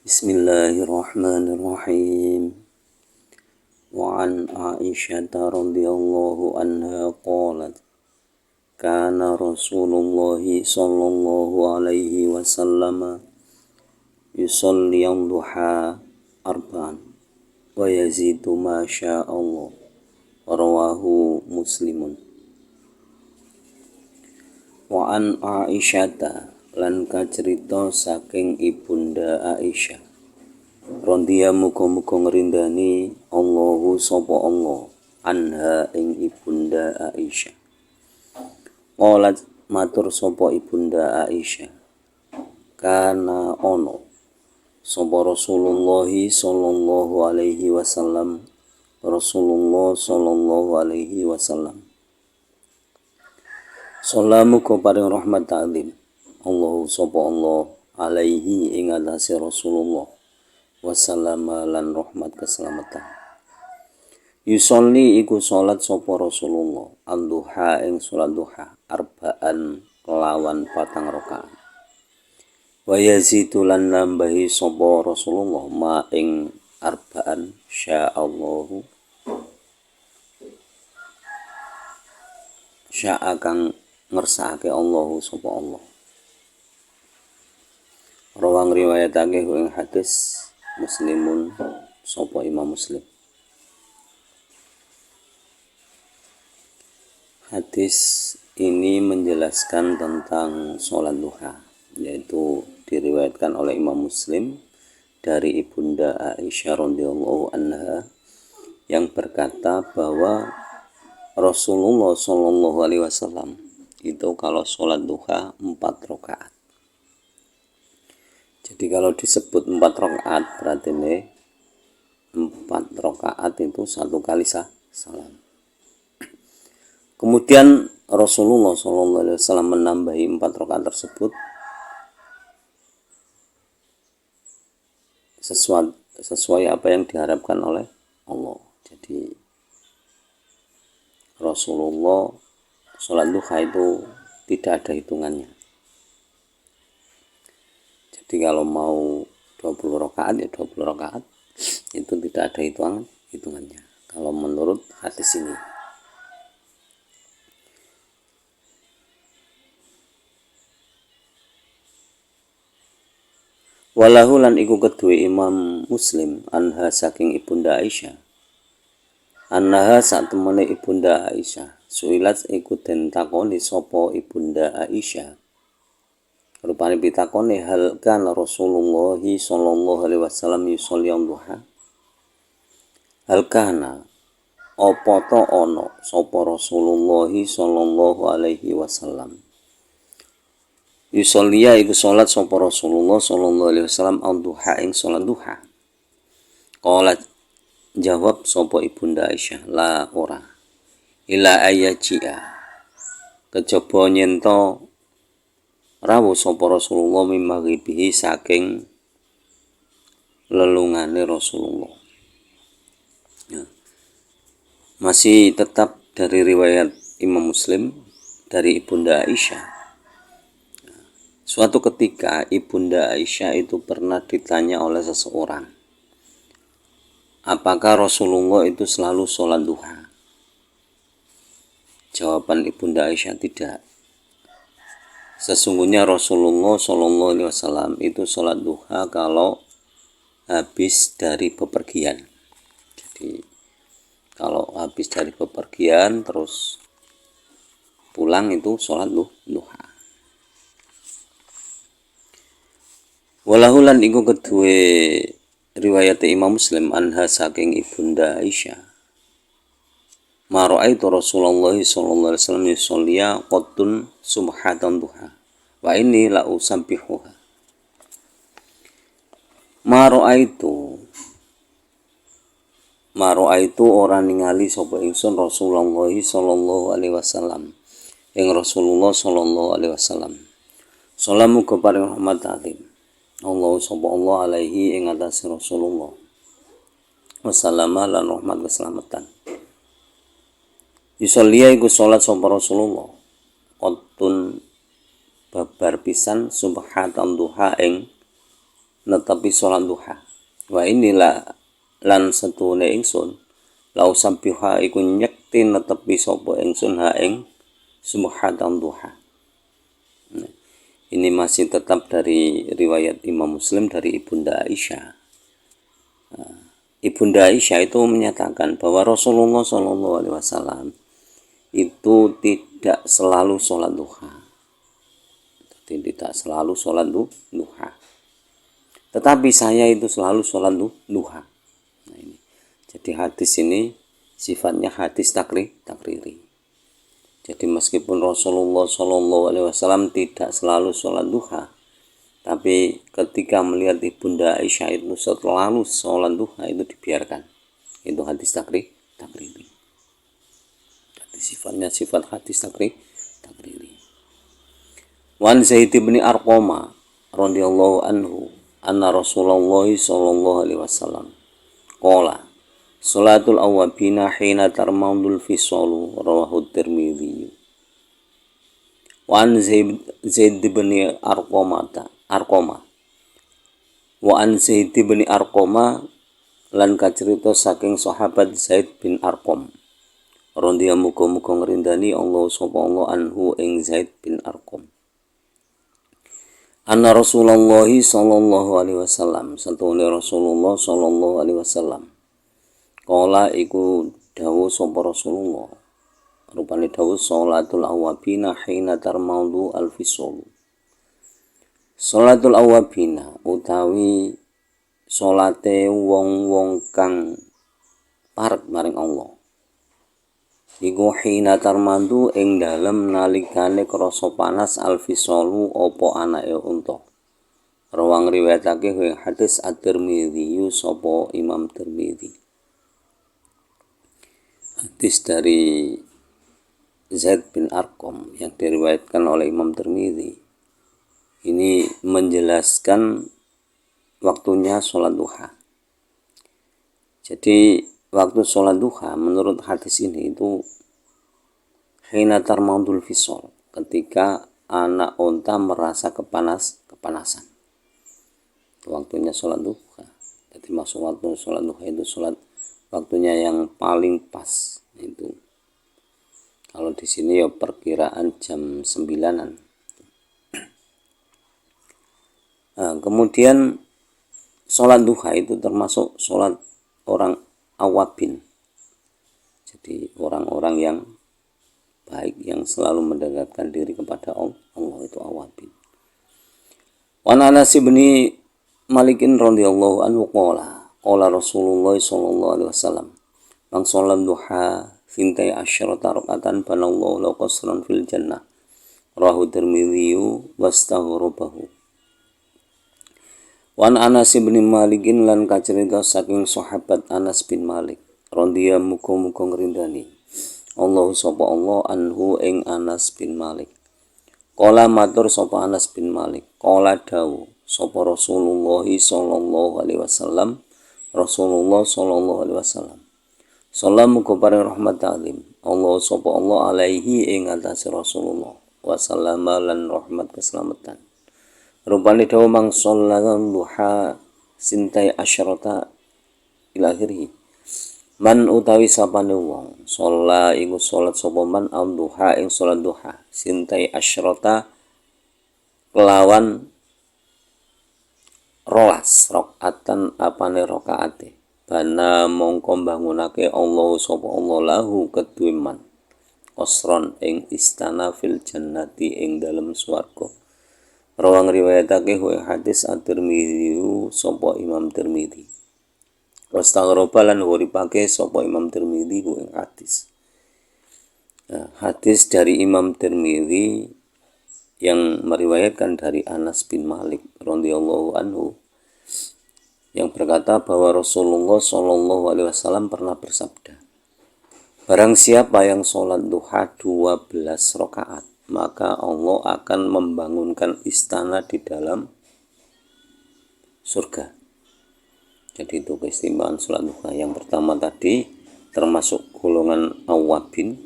Bismillahirrahmanirrahim. Wa an Aisyah radhiyallahu anha qalat kana Rasulullah sallallahu alaihi wasallam yusalli duha arba'an wa yazidu ma syaa Allah. Rawahu Muslimun. Wa an Aisyah lan kacerita saking ibunda Aisyah radhiya muga-muga ngrindani Allahu sapa Allah anha ing ibunda Aisyah. Qalat matur sapa ibunda Aisyah, kana ono sapa Rasulullah sallallahu alaihi wasallam, Rasulullah sallallahu alaihi wasallam salamu ko paring rahmat ta'zim Allahu sapa Allah alaihi ing atase Rasulullah wasallama lan rahmat keselamatan. Yusolli iku salat sapa Rasulullah al-duha ing salat duha arba'an kelawan 4 rakaat. Wa yazidu lan nambahi sapa Rasulullah ma ing arba'an sya'allahu sya'a kang ngersakake Allahu sapa Allah. Rawang riwayatake ing hadis Muslimun sapa Imam Muslim. Hadis ini menjelaskan tentang sholat duha, yaitu diriwayatkan oleh Imam Muslim dari ibunda Aisyah radhiyallahu anha yang berkata bahwa Rasulullah Shallallahu alaihi wasallam itu kalau sholat duha 4 rakaat. Jadi kalau disebut 4 rakaat berarti ini 4 rakaat itu 1 kali salam. Kemudian Rasulullah SAW menambahi 4 rakaat tersebut sesuai apa yang diharapkan oleh Allah. Jadi Rasulullah sholat duha itu tidak ada hitungannya. Jadi kalau mau 20 rakaat ya 20 rakaat, itu tidak ada hitungannya. Kalau menurut hadis ini. Walahu lan iku kedue Imam Muslim anha saking ibunda Aisyah. Annaha sak temene ibunda Aisyah. Suilat iku den takoni sapa ibunda Aisyah. Rupane pitakone hal kana Rasulullah sallallahu alaihi wasallam yusolli duha. Hal kana apa ta ana sapa Rasulullah sallallahu alaihi wasallam. Yusolliya iku salat sapa Rasulullah sallallahu alaihi wasallam duha ing salat duha. Qalat jawab sapa ibunda Aisyah, la ora. Ila ayaji'a. Kejaba nyento rawuh sapa Rasulullah mimaghibihi saking lelungane Rasulullah. Ya. Masih tetap dari riwayat Imam Muslim dari ibunda Aisyah. Suatu ketika ibunda Aisyah itu pernah ditanya oleh seseorang, apakah Rasulullah itu selalu sholat duha? Jawaban ibunda Aisyah, tidak. Sesungguhnya Rasulullah Shallallahu alaihi wasallam itu sholat duha kalau habis dari bepergian. Jadi kalau habis dari bepergian terus pulang itu sholat duha. Walahulan iku kedue riwayat Imam Muslim anha saking ibunda Aisyah. Ma ra'aitu Rasulullah sallallahu alaihi wasallam yusolliya qattun subhatan duha wa inni la usabbihuha. Ma ra'aitu ora ningali sapa ingsun Rasulullah sallallahu alaihi wasallam ing Rasulullah sallallahu alaihi wasallam. Salamu kepada rahmat ta'zim Allah sapa Allah alaihi ing atase Rasulullah wasallama lan rahmat keselamatan. Yusolliya iku salat sapa Rasulullah qattun babar pisan subhatan duha ing netepi salat duha. Wa inilah lan setune ingsun lau sabbiha iku nyekti netepi sapa ingsun ha ing subhatan duha. Ini masih tetap dari riwayat Imam Muslim dari Ibunda Aisyah. Ibunda Aisyah itu menyatakan bahwa Rasulullah SAW itu tidak selalu sholat duha. Jadi tidak selalu sholat duha. Tetapi saya itu selalu sholat duha. Nah ini. Jadi hadis ini sifatnya hadis takriri. Jadi meskipun Rasulullah SAW tidak selalu sholat duha, tapi ketika melihat Ibunda Aisyah itu selalu sholat duha itu dibiarkan. Itu hadis takriri. Jadi sifatnya sifat hadis takriri. Wan Zaid bin Arqamah radhiyallahu anhu anna Rasulullah sallallahu alaihi wasallam qala salatul awwabina hina tarmaudul fisalu rawahu Tirmidzi. Wan Zaid bin Arqamah wa an Zaid bin Arqamah lan kacerita saking sahabat Zaid bin Arqam radhiyallahu muga-muga ngrindani Allah sapa Allah anhu ing Zaid bin Arqam. Anna Rasulullah sallallahu alaihi wasallam satune Rasulullah sallallahu alaihi wasallam kala iku dawuh sapa Rasulullah rupane dawuh salatul awabina hina tarmaudu al-fisul. Salatul awabina utawi salate wong-wong kang parek maring Allah iku hina tarmandu ing dalem nalikane krasa panas al-fisalu apa anake unta. Rawang riwayatake hadis At-Tirmidzi sapa Imam Tirmidzi. Hadis dari Zaid bin Arqam yang diriwayatkan oleh Imam Tirmidzi ini menjelaskan waktunya sholat duha. Jadi waktu sholat duha menurut hadis ini itu hina tarmaudul fisol, ketika anak unta merasa kepanasan. Waktunya sholat duha. Jadi masuk waktu sholat duha itu sholat waktunya yang paling pas itu. Kalau di sini ya perkiraan jam 9-an. Nah, kemudian sholat duha itu termasuk sholat orang awabin. Jadi orang-orang yang baik yang selalu mendekatkan diri kepada Allah itu awabin. Wa Anas bin Malik radhiyallahu anhu qala Rasulullah sallallahu alaihi wasallam man sholat duha fintai asyrata rakaatan banallahu lahu qasran fil jannah rawahu Tirmidzi wastaghrabahu. Wan Anas bin Malik lan kacerita saking sahabat Anas bin Malik radhiyallahu muga-muga ngrindani Allah sapa Allah anhu ing Anas bin Malik. Qala matur sapa Anas bin Malik qala dawu sapa Rasulullah sallallahu alaihi wasallam Salam muga paring rahmat ta'lim Allah sapa Allah alaihi ing atase Rasulullah wa sallama lan rahmat keselamatan. Rupane dawa mang sholat duha sintai asyrata ila akhirih. Man utawi sapane wong sholat iku sholat sapa man al-duha ing sholat duha sintai asyrata kelawan rolas rakaatan apane rakaate bana mongko bangunake Allah sapa Allah lahu kedue man qasron ing istana fil jannati ing dalem swarga. Rawang riwayatake hadis At-Tirmidzi sapa Imam Tirmidzi. Wastaghroba lan uripake sapa Imam Tirmidzi ing hadis. Hadis dari Imam Tirmidzi yang meriwayatkan dari Anas bin Malik radhiyallahu anhu yang berkata bahwa Rasulullah sallallahu alaihi wasallam pernah bersabda, barang siapa yang sholat duha 12 rakaat maka Allah akan membangunkan istana di dalam surga. Jadi itu keistimewaan sholat duha. Yang pertama tadi termasuk golongan awabin,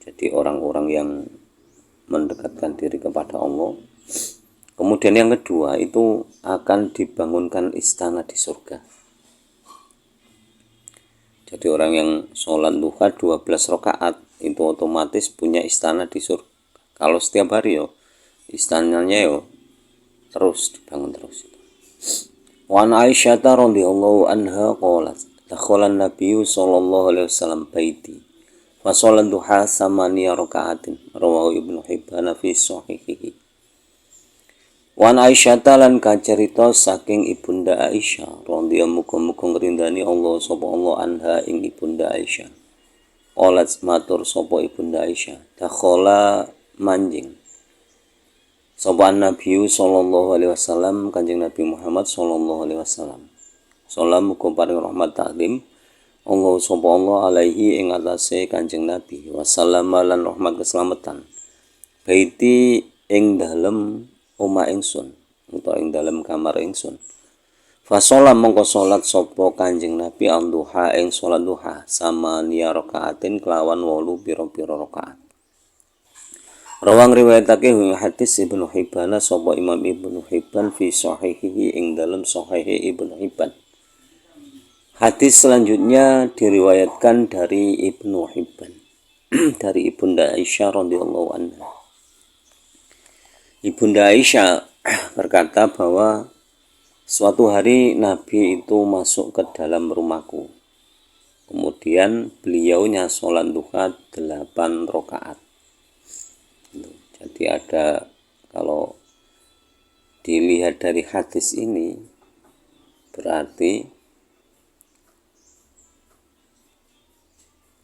jadi orang-orang yang mendekatkan diri kepada Allah. Kemudian yang kedua itu akan dibangunkan istana di surga. Jadi orang yang sholat duha 12 rakaat itu otomatis punya istana di surga. Kalau setiap hari istananya terus dibangun terus. Wa an Aisyah radhiyallahu anha qalat dakhala an-nabiyyu sallallahu alaihi wasallam baiti fa shalat duha samaniya raka'atin rawahu Ibnu Hibban fi sahihihi. Wan Aisyah lan kacerita saking Ibunda Aisyah radhiyallahu muga-muga ngrindani Allah sapa Allah anha ing Ibunda Aisyah. Qalat matur sapa Ibunda Aisyah, dakhala manjing sapa Nabi sallallahu alaihi wasallam Kanjeng Nabi Muhammad sallallahu alaihi wasallam. Salam muga paring rahmat takdim Allah sapa Allah alaihi ing atase Kanjeng Nabi wasallam lan rahmat keselamatan. Baiti ing dalem omah ingsun utawa ing dalem kamar ingsun. Fasolam mongko salat sapa Kanjeng Nabi duha ing salat duha sama niya rakaatin kelawan 8 pira-pira rakaat. Rawang riwayatake hadis Ibnu Hibban sapa Imam Ibnu Hibban fi sahihihi ing dalam sahih Ibnu Hibban. Hadis selanjutnya diriwayatkan dari Ibnu Hibban dari Ibunda Aisyah radhiyallahu anha. Ibunda Aisyah berkata bahwa suatu hari Nabi itu masuk ke dalam rumahku. Kemudian beliaunya sholat duha 8 rakaat. Jadi ada, kalau dilihat dari hadis ini berarti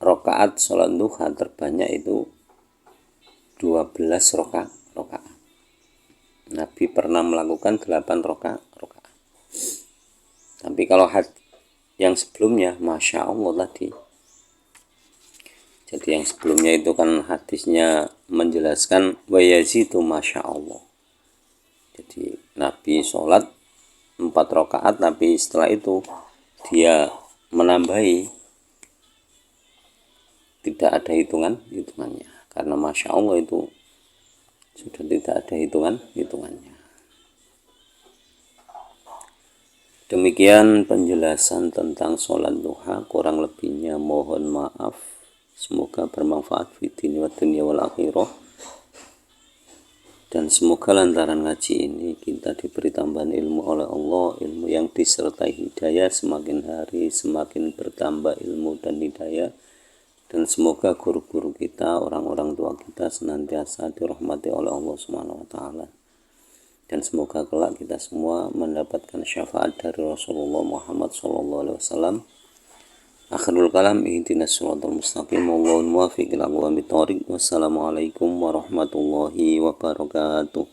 rakaat sholat duha terbanyak itu 12 rakaat. Nabi pernah melakukan 8 rakaat. Tapi kalau yang sebelumnya, Masya Allah tadi. Jadi yang sebelumnya itu kan hadisnya menjelaskan wa yazidu Masya Allah. Jadi Nabi sholat 4 rakaat, tapi setelah itu dia menambahi, tidak ada hitungannya. Karena Masya Allah itu sudah tidak ada hitungannya. Demikian penjelasan tentang sholat duha. Kurang lebihnya mohon maaf. Semoga bermanfaat fi dunya wa dunya wal akhirah. Dan semoga lantaran ngaji ini kita diberi tambahan ilmu oleh Allah, ilmu yang disertai hidayah, semakin hari semakin bertambah ilmu dan hidayah. Dan semoga guru-guru kita, orang-orang tua kita senantiasa dirahmati oleh Allah Subhanahu wa taala. Dan semoga kelak kita semua mendapatkan syafaat dari Rasulullah Muhammad sallallahu alaihi wasallam. Akhirul kalam ihdinas siratal mustaqim wallahul muwaffiq ila aqwamit thoriq. Wassalamualaikum warahmatullahi wabarakatuh.